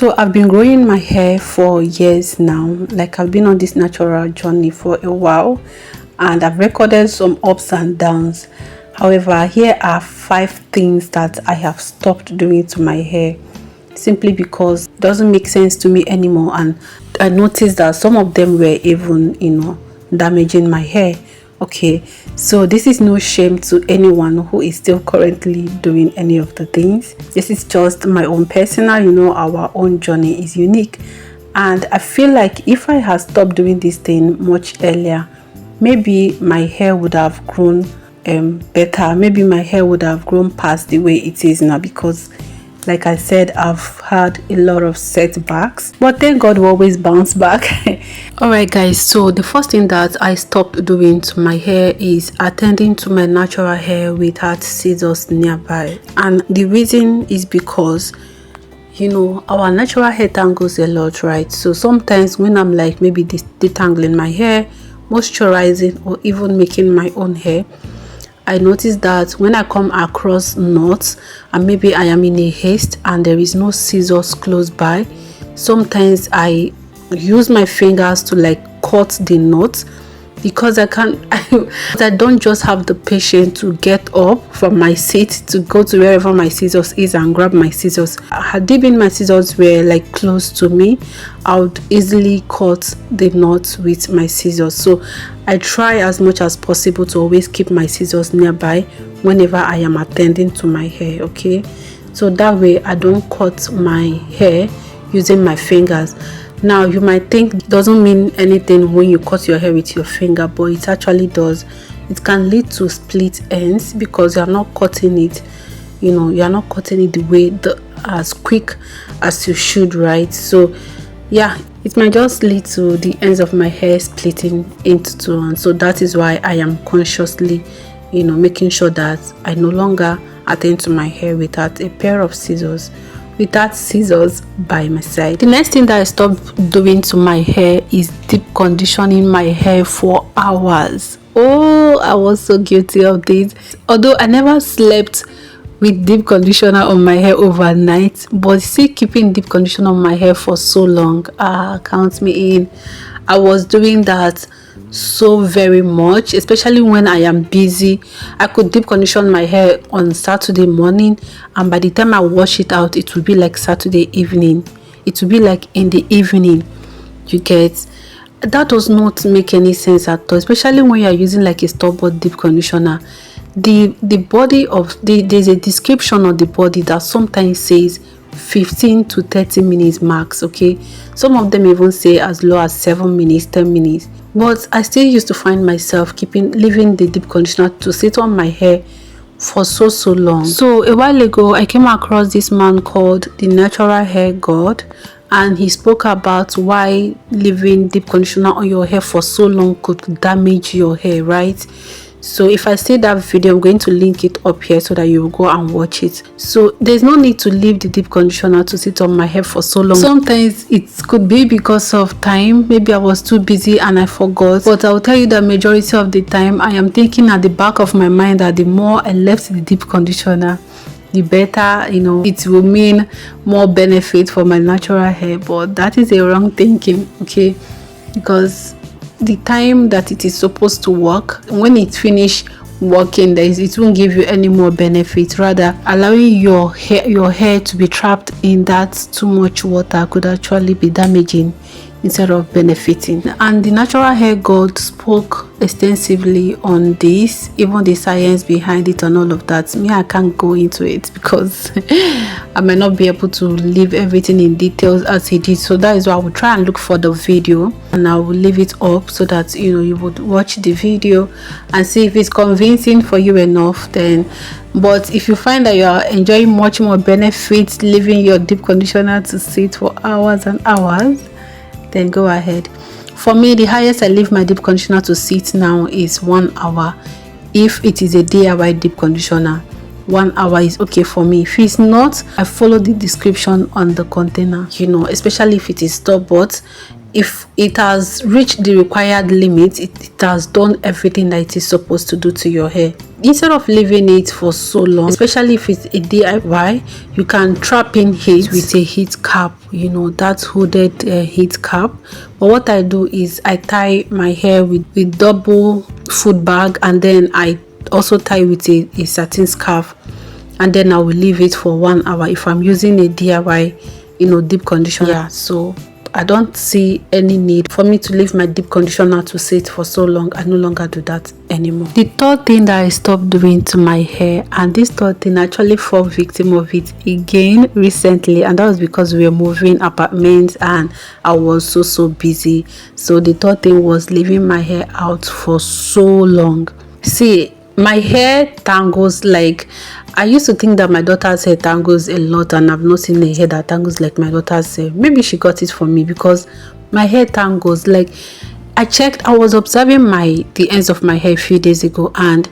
So I've been growing my hair for years now. Like, I've been on this natural journey for a while, and I've recorded some ups and downs. However, here are 5 things that I have stopped doing to my hair, simply because it doesn't make sense to me anymore, and I noticed that some of them were even, damaging my hair. Okay, so this is no shame to anyone who is still currently doing any of the things. This is just my own personal, our own journey is unique, and I feel like if I had stopped doing this thing much earlier, maybe my hair would have grown better. Maybe my hair would have grown past the way it is now, because like I said, I've had a lot of setbacks, but thank God we always bounce back. Alright guys, so the first thing that I stopped doing to my hair is attending to my natural hair without scissors nearby. And the reason is because our natural hair tangles a lot, right? So sometimes when I'm like maybe detangling my hair, moisturizing, or even making my own hair, I noticed that when I come across knots and maybe I am in a haste and there is no scissors close by, sometimes I use my fingers to like cut the knot, because I don't just have the patience to get up from my seat to go to wherever my scissors is and grab my scissors. Had they been my scissors were like close to me, I would easily cut the knot with my scissors. So I try as much as possible to always keep my scissors nearby whenever I am attending to my hair. Okay, so that way I don't cut my hair using my fingers. Now you might think it doesn't mean anything when you cut your hair with your finger, but it actually does. It can lead to split ends because you are not cutting it, you are not cutting it the way as quick as you should, right? So yeah, it might just lead to the ends of my hair splitting into two, and so that is why I am consciously making sure that I no longer attend to my hair without a pair of scissors by my side. The next thing that I stopped doing to my hair is deep conditioning my hair for hours. Oh, I was so guilty of this. Although I never slept with deep conditioner on my hair overnight, but see, keeping deep conditioner on my hair for so long, count me in. I was doing that so very much, especially when I am busy. I could deep condition my hair on Saturday morning, and by the time I wash it out, it will be like Saturday evening. It will be like in the evening. You get? That does not make any sense at all, especially when you are using like a store-bought deep conditioner. The body of there's a description of the body that sometimes says 15 to 30 minutes max. Okay, some of them even say as low as 7 minutes, 10 minutes. But I still used to find myself leaving the deep conditioner to sit on my hair for so long. So a while ago, I came across this man called the Natural Hair God, and he spoke about why leaving deep conditioner on your hair for so long could damage your hair, right? So if I say that video, I'm going to link it up here so that you will go and watch it. So there's no need to leave the deep conditioner to sit on my hair for so long. Sometimes it could be because of time. Maybe I was too busy and I forgot. But I'll tell you that majority of the time I am thinking at the back of my mind that the more I left the deep conditioner, the better, it will mean more benefit for my natural hair. But that is a wrong thinking, okay? Because the time that it is supposed to work, when it finish working, it won't give you any more benefit. Rather, allowing your hair to be trapped in that too much water could actually be damaging instead of benefiting. And the Natural Hair God spoke extensively on this, even the science behind it and all of that. Me, I can't go into it because I might not be able to leave everything in details as he did. So that is why I will try and look for the video, and I will leave it up so that you would watch the video and see if it's convincing for you enough. Then, but if you find that you are enjoying much more benefits leaving your deep conditioner to sit for hours and hours, then go ahead. For me, the highest I leave my deep conditioner to sit now is 1 hour. If it is a DIY deep conditioner, 1 hour is okay for me. If it's not, I follow the description on the container, especially if it is store-bought. If it has reached the required limit, it has done everything that it is supposed to do to your hair. Instead of leaving it for so long, especially if it's a DIY, you can trap in heat with a heat cap. you know, that hooded heat cap. But what I do is I tie my hair with double foot bag, and then I also tie with a satin scarf, and then I will leave it for 1 hour if I'm using a DIY, you know, deep conditioner. Yeah, so I don't see any need for me to leave my deep conditioner to sit for so long. I no longer do that anymore. The third thing that I stopped doing to my hair, and this third thing actually fall victim of it again recently, and that was because we were moving apartments and I was so busy. So the third thing was leaving my hair out for so long. See, my hair tangles like, I used to think that my daughter's hair tangles a lot, and I've not seen a hair that tangles like my daughter's hair. Maybe she got it from me, because my hair tangles like, I checked, I was observing the ends of my hair a few days ago, and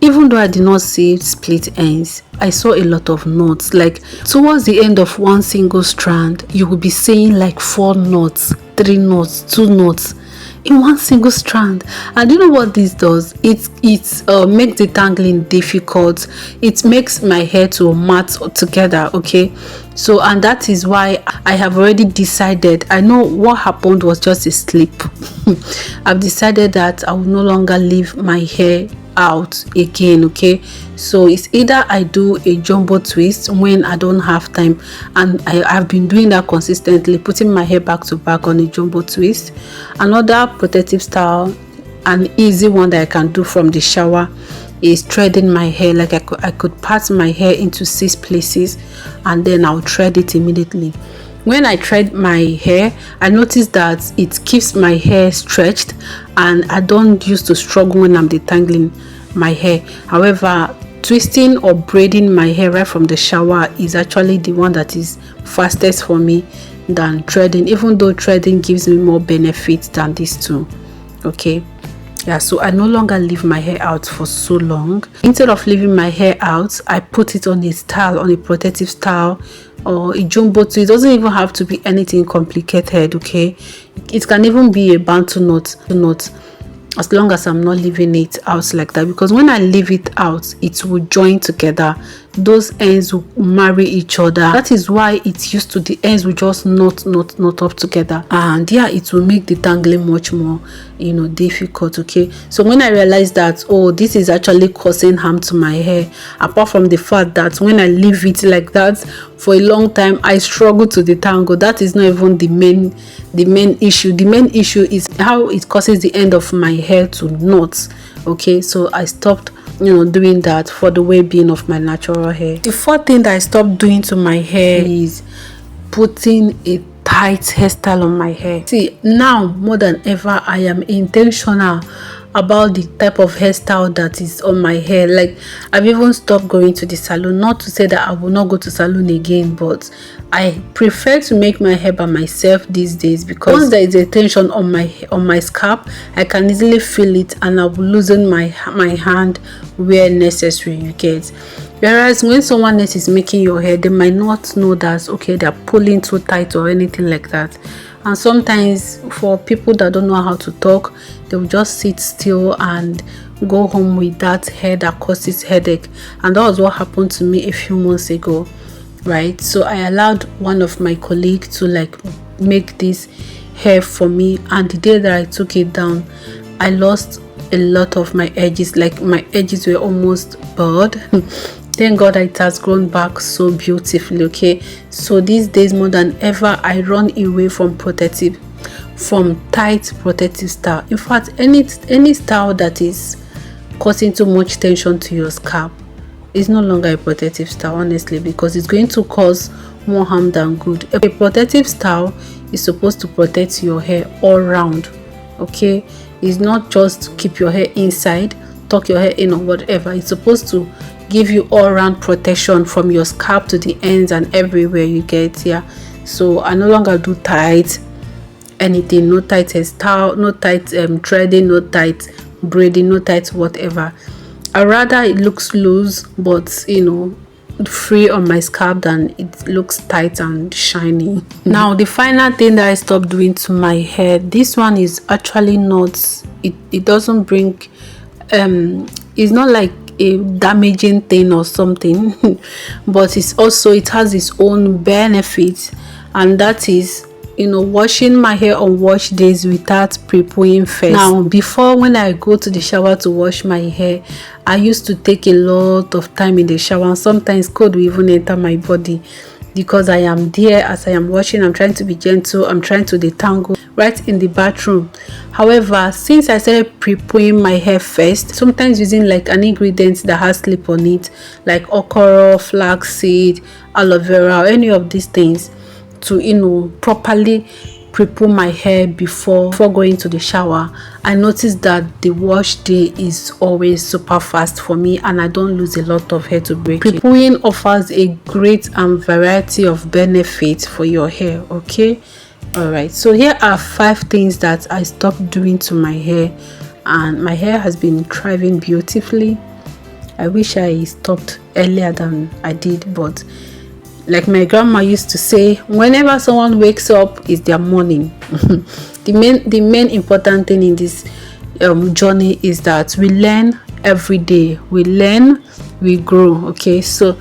even though I did not see split ends, I saw a lot of knots. Like towards the end of one single strand, you will be seeing like 4 knots, 3 knots, 2 knots in one single strand. And you know what this does? It makes the tangling difficult. It makes my hair to mat together. Okay, so, and that is why I have already decided, I know what happened was just a slip. I've decided that I will no longer leave my hair out again. Okay, so it's either I do a jumbo twist when I don't have time, and I've been doing that consistently, putting my hair back to back on a jumbo twist. Another protective style, an easy one that I can do from the shower, is threading my hair. Like I could part my hair into 6 places, and then I'll thread it immediately. When I thread my hair, I notice that it keeps my hair stretched, and I don't used to struggle when I'm detangling my hair. However, twisting or braiding my hair right from the shower is actually the one that is fastest for me than threading, even though threading gives me more benefits than these two. Okay, yeah, so I no longer leave my hair out for so long. Instead of leaving my hair out, I put it on a style, on a protective style, or a jumbo twist. It doesn't even have to be anything complicated. Okay, it can even be a bantu knot, as long as I'm not leaving it out like that, because when I leave it out, it will join together. Those ends will marry each other. That is why it's used to, the ends will just not up together, and yeah, it will make the tangling much more, you know, difficult. Okay, so when I realized that, oh, this is actually causing harm to my hair, apart from the fact that when I leave it like that for a long time, I struggle to detangle. That is not even the main issue. The main issue is how it causes the end of my hair to knot. Okay, so I stopped, you know, doing that for the well-being of my natural hair. The fourth thing that I stopped doing to my hair is putting a tight hairstyle on my hair. See, now more than ever, I am intentional about the type of hairstyle that is on my hair. Like, I've even stopped going to the salon. Not to say that I will not go to salon again, but I prefer to make my hair by myself these days, because once there is a tension on my scalp, I can easily feel it, and I will loosen my hand where necessary, you get. Whereas when someone else is making your hair, they might not know that, okay, they're pulling too tight or anything like that. And sometimes for people that don't know how to talk, they will just sit still and go home with that hair that causes headache. And that was what happened to me a few months ago, right? So I allowed one of my colleagues to like make this hair for me, and the day that I took it down, I lost a lot of my edges. Like, my edges were almost bald. Thank God it has grown back so beautifully. Okay, so these days more than ever, I run away from tight protective style. In fact, any style that is causing too much tension to your scalp is no longer a protective style, honestly, because it's going to cause more harm than good. A protective style is supposed to protect your hair all round. Okay, it's not just to keep your hair inside, tuck your hair in, or whatever. It's supposed to give you all-round protection from your scalp to the ends and everywhere, you get. Yeah, so I no longer do tight anything. No tight hairstyle, no tight threading, no tight braiding, no tight whatever. I rather it looks loose, but you know, free on my scalp, than it looks tight and shiny. Now, the final thing that I stopped doing to my hair, this one is actually not, it doesn't bring it's not like a damaging thing or something, but it's also, it has its own benefits, and that is, washing my hair on wash days without pre-pooing first. Now, before, when I go to the shower to wash my hair, I used to take a lot of time in the shower, and sometimes cold will even enter my body, because I am there as I am washing. I'm trying to be gentle, I'm trying to detangle right in the bathroom. However, since I started pre-pooing my hair first, sometimes using like an ingredient that has sleep on it, like okra, flaxseed, aloe vera, or any of these things, to properly pre-poo my hair before going to the shower, I noticed that the wash day is always super fast for me, and I don't lose a lot of hair to break it. Prepooing offers a great variety of benefits for your hair. Okay, all right, so here are 5 things that I stopped doing to my hair, and my hair has been thriving beautifully. I wish I stopped earlier than I did, but like my grandma used to say, whenever someone wakes up, is their morning. The main important thing in this journey is that we learn every day. We learn, we grow. Okay, so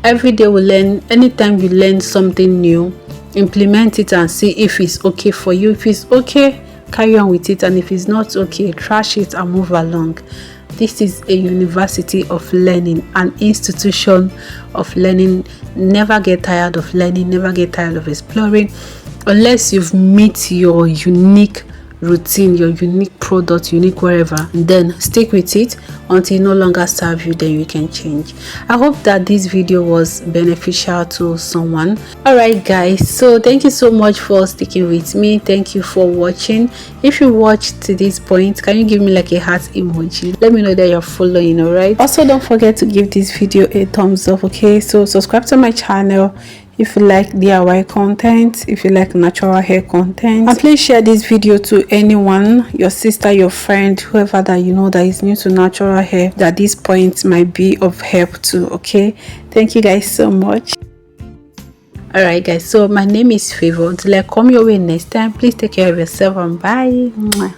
every day we learn. Anytime you learn something new, implement it and see if it's okay for you. If it's okay, carry on with it, and if it's not okay, trash it and move along. This is a university of learning, an institution of learning. Never get tired of learning, never get tired of exploring, unless you've met your unique routine, your unique product, unique wherever. Then stick with it until it no longer serve you, then you can change. I hope that this video was beneficial to someone. All right guys, so thank you so much for sticking with me. Thank you for watching. If you watched to this point, can you give me like a heart emoji? Let me know that you're following. All right, also don't forget to give this video a thumbs up. Okay, so subscribe to my channel if you like DIY content, if you like natural hair content, and please share this video to anyone, your sister, your friend, whoever that you know that is new to natural hair, that this point might be of help to. Okay, thank you guys so much. All right guys, so my name is Favor. Until I come your way next time, please take care of yourself and bye.